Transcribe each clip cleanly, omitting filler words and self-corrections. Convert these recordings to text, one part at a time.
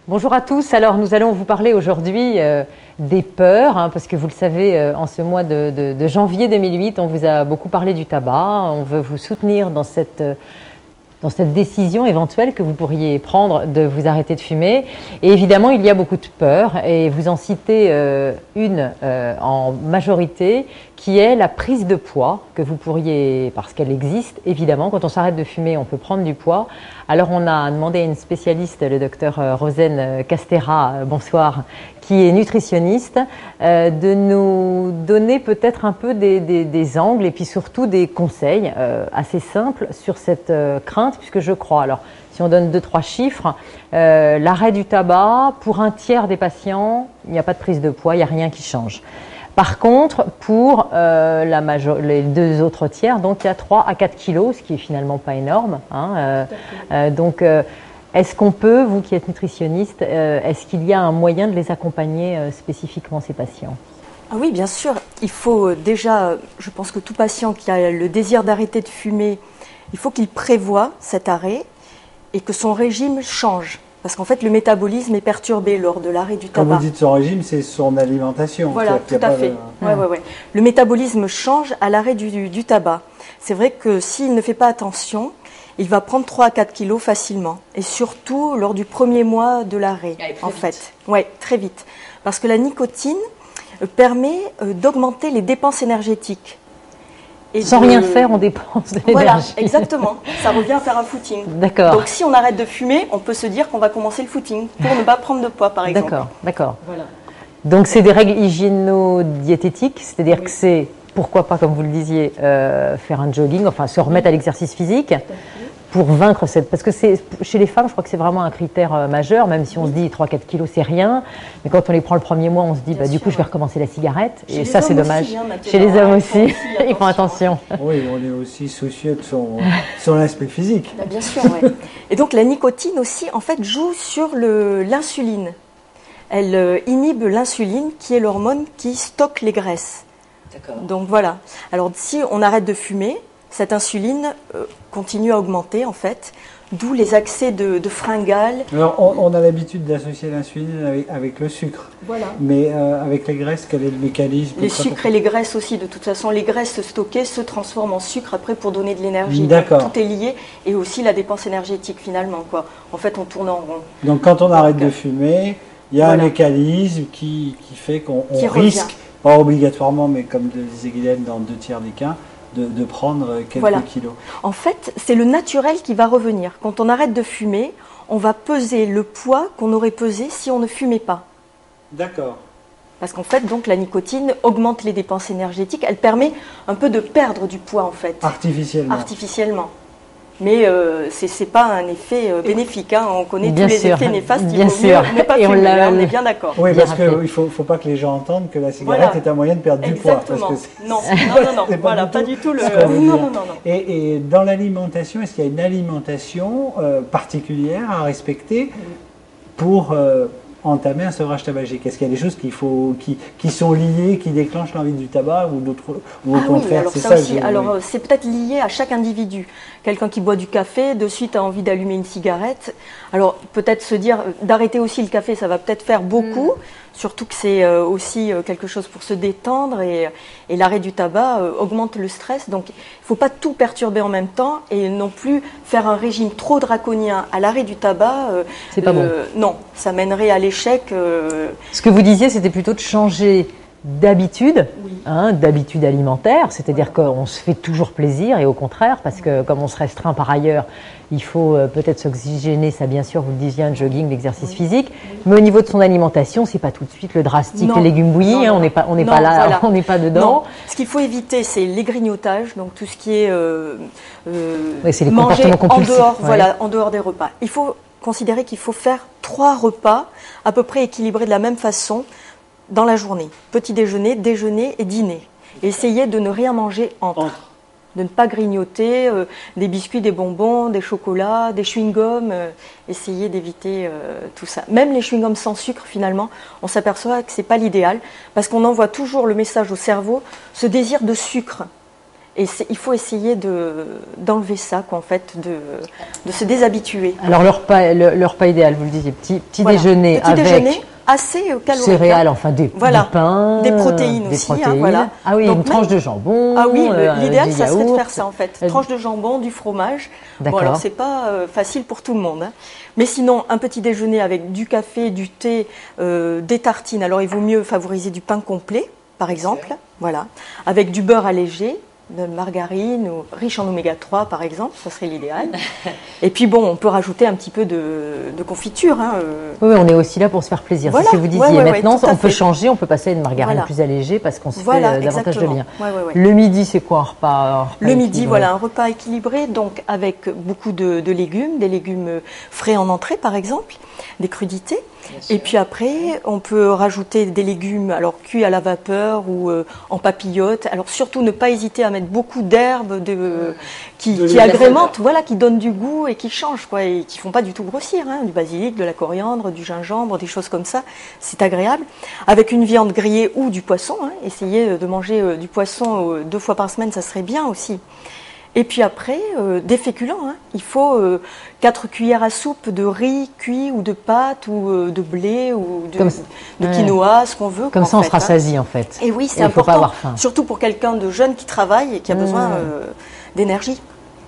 Bonjour à tous. Alors, nous allons vous parler aujourd'hui des peurs, parce que vous le savez, en ce mois de janvier 2008, on vous a beaucoup parlé du tabac. On veut vous soutenir dans cette décision éventuelle que vous pourriez prendre de vous arrêter de fumer. Et évidemment, il y a beaucoup de peurs, et vous en citez une en majorité, qui est la prise de poids, que vous pourriez, parce qu'elle existe, évidemment, quand on s'arrête de fumer, on peut prendre du poids. Alors on a demandé à une spécialiste, le docteur Rosane Castera, bonsoir, qui est nutritionniste, de nous donner peut-être un peu des angles et puis surtout des conseils assez simples sur cette crainte, puisque je crois, alors si on donne 2-3 chiffres, l'arrêt du tabac, pour un tiers des patients, il n'y a pas de prise de poids, il n'y a rien qui change. Par contre, pour les deux autres tiers, donc il y a 3 à 4 kilos, ce qui est finalement pas énorme. Est-ce qu'on peut, vous qui êtes nutritionniste, est-ce qu'il y a un moyen de les accompagner spécifiquement, ces patients? Ah oui, bien sûr. Il faut déjà, je pense que tout patient qui a le désir d'arrêter de fumer, il faut qu'il prévoie cet arrêt et que son régime change. Parce qu'en fait, le métabolisme est perturbé lors de l'arrêt du tabac. Quand vous dites son régime, c'est son alimentation. Voilà, tout à fait. Ouais. Le métabolisme change à l'arrêt du tabac. C'est vrai que s'il ne fait pas attention, il va prendre 3 à 4 kilos facilement. Et surtout lors du premier mois de l'arrêt, en fait. Oui, très vite. Parce que la nicotine permet d'augmenter les dépenses énergétiques. Et sans rien faire, on dépense de l'énergie. Voilà, exactement. Ça revient à faire un footing. D'accord. Donc, si on arrête de fumer, on peut se dire qu'on va commencer le footing pour ne pas prendre de poids, par exemple. D'accord. Voilà. Donc, c'est des règles hygiéno-diététiques, c'est-à-dire que c'est, pourquoi pas, comme vous le disiez, faire un jogging, enfin se remettre à l'exercice physique pour vaincre cette... Parce que chez les femmes, je crois que c'est vraiment un critère majeur, même si on se dit 3-4 kilos, c'est rien. Mais quand on les prend le premier mois, on se dit, du coup, je vais recommencer la cigarette. Et ça, c'est dommage. Chez les hommes aussi, ils font attention. Oui, on est aussi soucieux de son aspect physique. Bien sûr, oui. Et donc, la nicotine aussi, en fait, joue sur l'insuline. Elle inhibe l'insuline, qui est l'hormone qui stocke les graisses. D'accord. Donc, voilà. Alors, si on arrête de fumer, cette insuline continue à augmenter, en fait, d'où les accès de fringales. Alors, on a l'habitude d'associer l'insuline avec le sucre. Voilà. Mais avec les graisses, quel est le mécanisme? Les sucres et les graisses aussi, de toute façon. Les graisses stockées se transforment en sucre après pour donner de l'énergie. D'accord. Tout est lié, et aussi la dépense énergétique, finalement, quoi. En fait, on tourne en rond. Donc, quand on arrête de fumer, il y a un mécanisme qui fait qu'on risque, pas obligatoirement, mais comme disait Guylaine, dans 2 tiers des cas, de prendre quelques kilos. En fait, c'est le naturel qui va revenir. Quand on arrête de fumer, on va peser le poids qu'on aurait pesé si on ne fumait pas. D'accord. Parce qu'en fait, donc, la nicotine augmente les dépenses énergétiques. Elle permet un peu de perdre du poids, en fait. Artificiellement. Artificiellement. Mais ce n'est pas un effet bénéfique. On connaît tous les effets néfastes. Il vaut mieux ne pas fumer. On est bien d'accord. Oui, parce qu'il ne faut pas que les gens entendent que la cigarette est un moyen de perdre du poids. Exactement. Non. Voilà, pas du tout le... Non. Et dans l'alimentation, est-ce qu'il y a une alimentation particulière à respecter pour entamer un sevrage tabagique? Est-ce qu'il y a des choses qui sont liées, qui déclenchent l'envie du tabac ou d'autres, ou au contraire? Oui, alors alors c'est peut-être lié à chaque individu. Quelqu'un qui boit du café, de suite a envie d'allumer une cigarette. Alors peut-être se dire d'arrêter aussi le café, ça va peut-être faire beaucoup. Surtout que c'est aussi quelque chose pour se détendre, et l'arrêt du tabac augmente le stress. Donc il ne faut pas tout perturber en même temps, et non plus faire un régime trop draconien à l'arrêt du tabac. C'est pas bon. Non, ça mènerait à l'échec. Ce que vous disiez, c'était plutôt de changer d'habitude, d'habitude alimentaire, c'est-à-dire qu'on se fait toujours plaisir, et au contraire, parce que comme on se restreint par ailleurs, il faut peut-être s'oxygéner, ça bien sûr, vous le disiez, un jogging, l'exercice physique, mais au niveau de son alimentation, c'est pas tout de suite le drastique, les légumes bouillis, on n'est pas là, voilà. On n'est pas dedans. Non. Ce qu'il faut éviter, c'est les grignotages, donc tout ce qui est c'est les manger en dehors, en dehors des repas. Il faut considérer qu'il faut faire 3 repas à peu près équilibrés de la même façon dans la journée. Petit déjeuner, déjeuner et dîner. Et essayez de ne rien manger entre. De ne pas grignoter des biscuits, des bonbons, des chocolats, des chewing-gums. Essayez d'éviter tout ça. Même les chewing-gums sans sucre, finalement, on s'aperçoit que ce n'est pas l'idéal, parce qu'on envoie toujours le message au cerveau, ce désir de sucre. Et il faut essayer d'enlever ça, quoi, en fait, de se déshabituer. Alors le repas idéal, vous le disiez, petit Voilà. déjeuner Petit avec déjeuner assez calorique. céréales, enfin du pain, des protéines aussi. Hein, voilà. Ah oui, donc, une tranche de jambon. Ah oui, l'idéal, du ça serait de yaourt. faire ça en fait. Tranche de jambon, du fromage. D'accord. Bon, alors c'est pas facile pour tout le monde. Hein. Mais sinon, un petit déjeuner avec du café, du thé, des tartines. Alors il vaut mieux favoriser du pain complet, par exemple. Voilà. Avec du beurre allégé, de margarine ou riche en oméga 3 par exemple, ça serait l'idéal. Et puis bon, on peut rajouter un petit peu de confiture. Hein, Oui, on est aussi là pour se faire plaisir. Voilà. C'est ce que vous disiez. Maintenant, tout à on peut fait. changer, on peut passer à une margarine Voilà. plus allégée parce qu'on se Voilà, fait davantage de exactement. bien. Ouais. Le midi, c'est quoi un repas Le midi, équilibré? voilà, un repas équilibré, donc avec beaucoup de légumes, des légumes frais en entrée par exemple, des crudités. Et puis après, on peut rajouter des légumes alors cuits à la vapeur ou en papillote. Alors surtout ne pas hésiter à mettre beaucoup d'herbes qui agrémentent, voilà, qui donnent du goût et qui changent, quoi, et qui font pas du tout grossir. Hein, du basilic, de la coriandre, du gingembre, des choses comme ça. C'est agréable. Avec une viande grillée ou du poisson. Hein, essayez de manger du poisson 2 fois par semaine, ça serait bien aussi. Et puis après, des féculents. Hein. Il faut 4 cuillères à soupe de riz cuit ou de pâtes ou de blé ou de quinoa, ce qu'on veut. Comme ça, on se hein. rassasie en fait. Et oui, c'est il faut pas important, avoir faim. surtout pour quelqu'un de jeune qui travaille et qui a besoin d'énergie.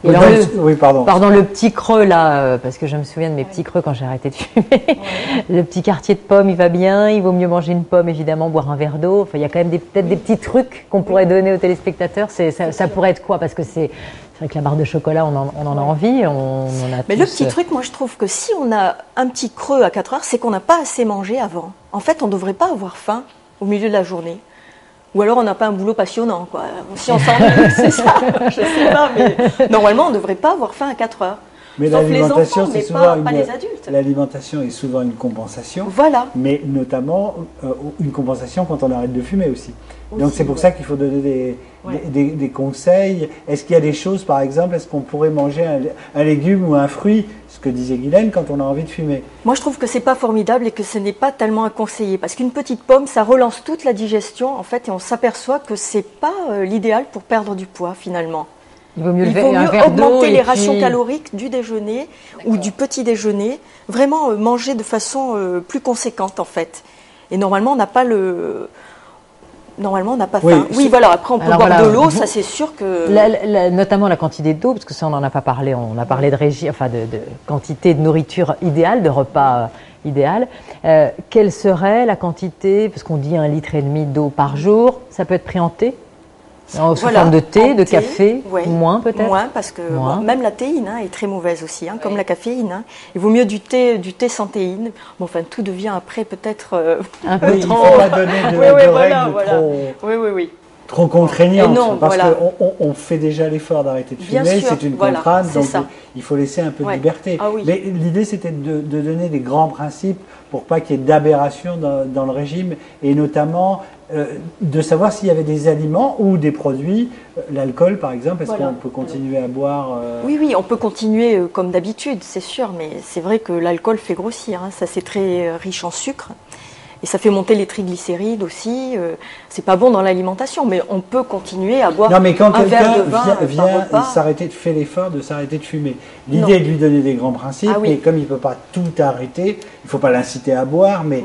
Et alors, pardon. Le petit creux là, parce que je me souviens de mes petits creux quand j'ai arrêté de fumer. Le petit quartier de pommes, il va bien. Il vaut mieux manger une pomme, évidemment, boire un verre d'eau. Enfin, il y a quand même peut-être des petits trucs qu'on pourrait donner aux téléspectateurs. Ça pourrait être quoi? Parce que c'est vrai que la barre de chocolat, on en a envie. Mais le petit truc, moi je trouve que si on a un petit creux à 4 heures, c'est qu'on n'a pas assez mangé avant. En fait, on ne devrait pas avoir faim au milieu de la journée. Ou alors on n'a pas un boulot passionnant, quoi. Si on s'ennuie, c'est ça, je sais pas, mais normalement on ne devrait pas avoir faim à 4 heures. Mais Sauf les l'alimentation, enfants, mais c'est souvent pas les adultes. L'alimentation est souvent une compensation. Voilà. Mais notamment une compensation quand on arrête de fumer aussi. Donc c'est pour ça qu'il faut donner des conseils. Est-ce qu'il y a des choses, par exemple, est-ce qu'on pourrait manger un légume ou un fruit, ce que disait Guylaine, quand on a envie de fumer? Moi je trouve que c'est pas formidable et que ce n'est pas tellement à conseiller. Parce qu'une petite pomme, ça relance toute la digestion en fait et on s'aperçoit que c'est pas l'idéal pour perdre du poids finalement. Il vaut mieux, augmenter les rations caloriques du déjeuner ou du petit déjeuner, vraiment manger de façon plus conséquente en fait. Et normalement, on n'a pas faim. Oui, voilà, après on peut boire de l'eau, ça c'est sûr que... notamment la quantité d'eau, parce que ça on n'en a pas parlé, on a parlé de régime, enfin de quantité de nourriture idéale, de repas idéal. Quelle serait la quantité, parce qu'on dit 1,5 litre d'eau par jour, ça peut être pris en thé? Sous forme de thé, de café, moins peut-être? Moins, parce que même la théine est très mauvaise aussi, comme la caféine. Hein. Il vaut mieux du thé sans théine. Bon, enfin, tout devient après peut-être un peu trop... Il ne faut pas donner de règles trop contraignantes, parce qu'on fait déjà l'effort d'arrêter de fumer, c'est une contrainte, donc il faut laisser un peu de liberté. Ah, oui. Mais l'idée, c'était de donner des grands principes pour pas qu'il y ait d'aberration dans le régime, et notamment... de savoir s'il y avait des aliments ou des produits, l'alcool par exemple, est-ce qu'on peut continuer à boire Oui, on peut continuer comme d'habitude, c'est sûr, mais c'est vrai que l'alcool fait grossir, hein. Ça c'est très riche en sucre. Et ça fait monter les triglycérides aussi. C'est pas bon dans l'alimentation, mais on peut continuer à boire un verre de vin. Non, mais quand quelqu'un vient fait l'effort de s'arrêter de fumer, l'idée est de lui donner des grands principes, mais comme il ne peut pas tout arrêter, il ne faut pas l'inciter à boire. Mais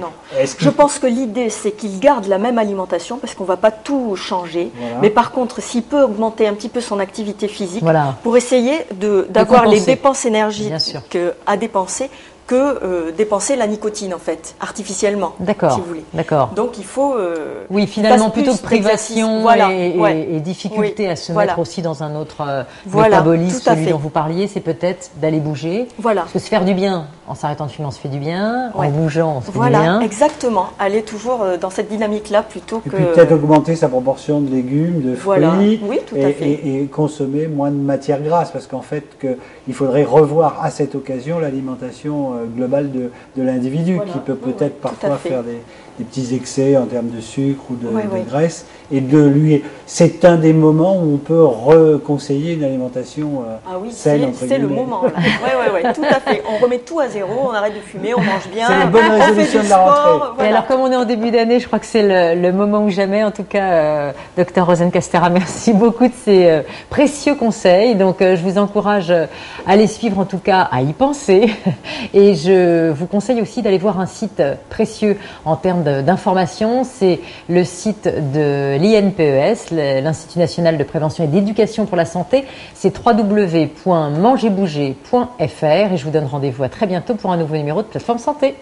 je pense que l'idée, c'est qu'il garde la même alimentation, parce qu'on ne va pas tout changer. Voilà. Mais par contre, s'il peut augmenter un petit peu son activité physique, pour essayer d'avoir les dépenses énergétiques à dépenser, que dépenser la nicotine en fait, artificiellement, si vous voulez. D'accord. Donc il faut... oui, finalement plutôt que privation et difficulté à se mettre aussi dans un autre métabolisme, celui dont vous parliez, c'est peut-être d'aller bouger. Voilà. Parce que se faire du bien, en s'arrêtant de fumer, on se fait du bien, en bougeant, on se fait du bien. Voilà, exactement. Aller toujours dans cette dynamique-là plutôt que... Et puis peut-être augmenter sa proportion de légumes, de fruits, oui, tout à fait. Et consommer moins de matières grasses, parce qu'en fait, il faudrait revoir à cette occasion l'alimentation globale de l'individu, Voilà. qui peut peut-être Tout à parfois fait. faire des petits excès en termes de sucre ou de Oui. graisse. Et c'est un des moments où on peut reconseiller une alimentation Ah oui, saine, entre c'est le guillemets. moment. Oui, tout à fait. On remet tout à zéro, on arrête de fumer, on mange bien. C'est la bonne on fait résolution du de la rentrée. sport, Et voilà. alors, comme on est en début d'année, je crois que c'est le moment ou jamais. En tout cas, Dr Rosencastera, merci beaucoup de ces précieux conseils. Donc, je vous encourage à les suivre, en tout cas, à y penser. Et je vous conseille aussi d'aller voir un site précieux en termes d'information. C'est le site de l'INPES, l'Institut national de prévention et d'éducation pour la santé. C'est www.mangerbouger.fr. Et je vous donne rendez-vous à très bientôt pour un nouveau numéro de Plateforme Santé.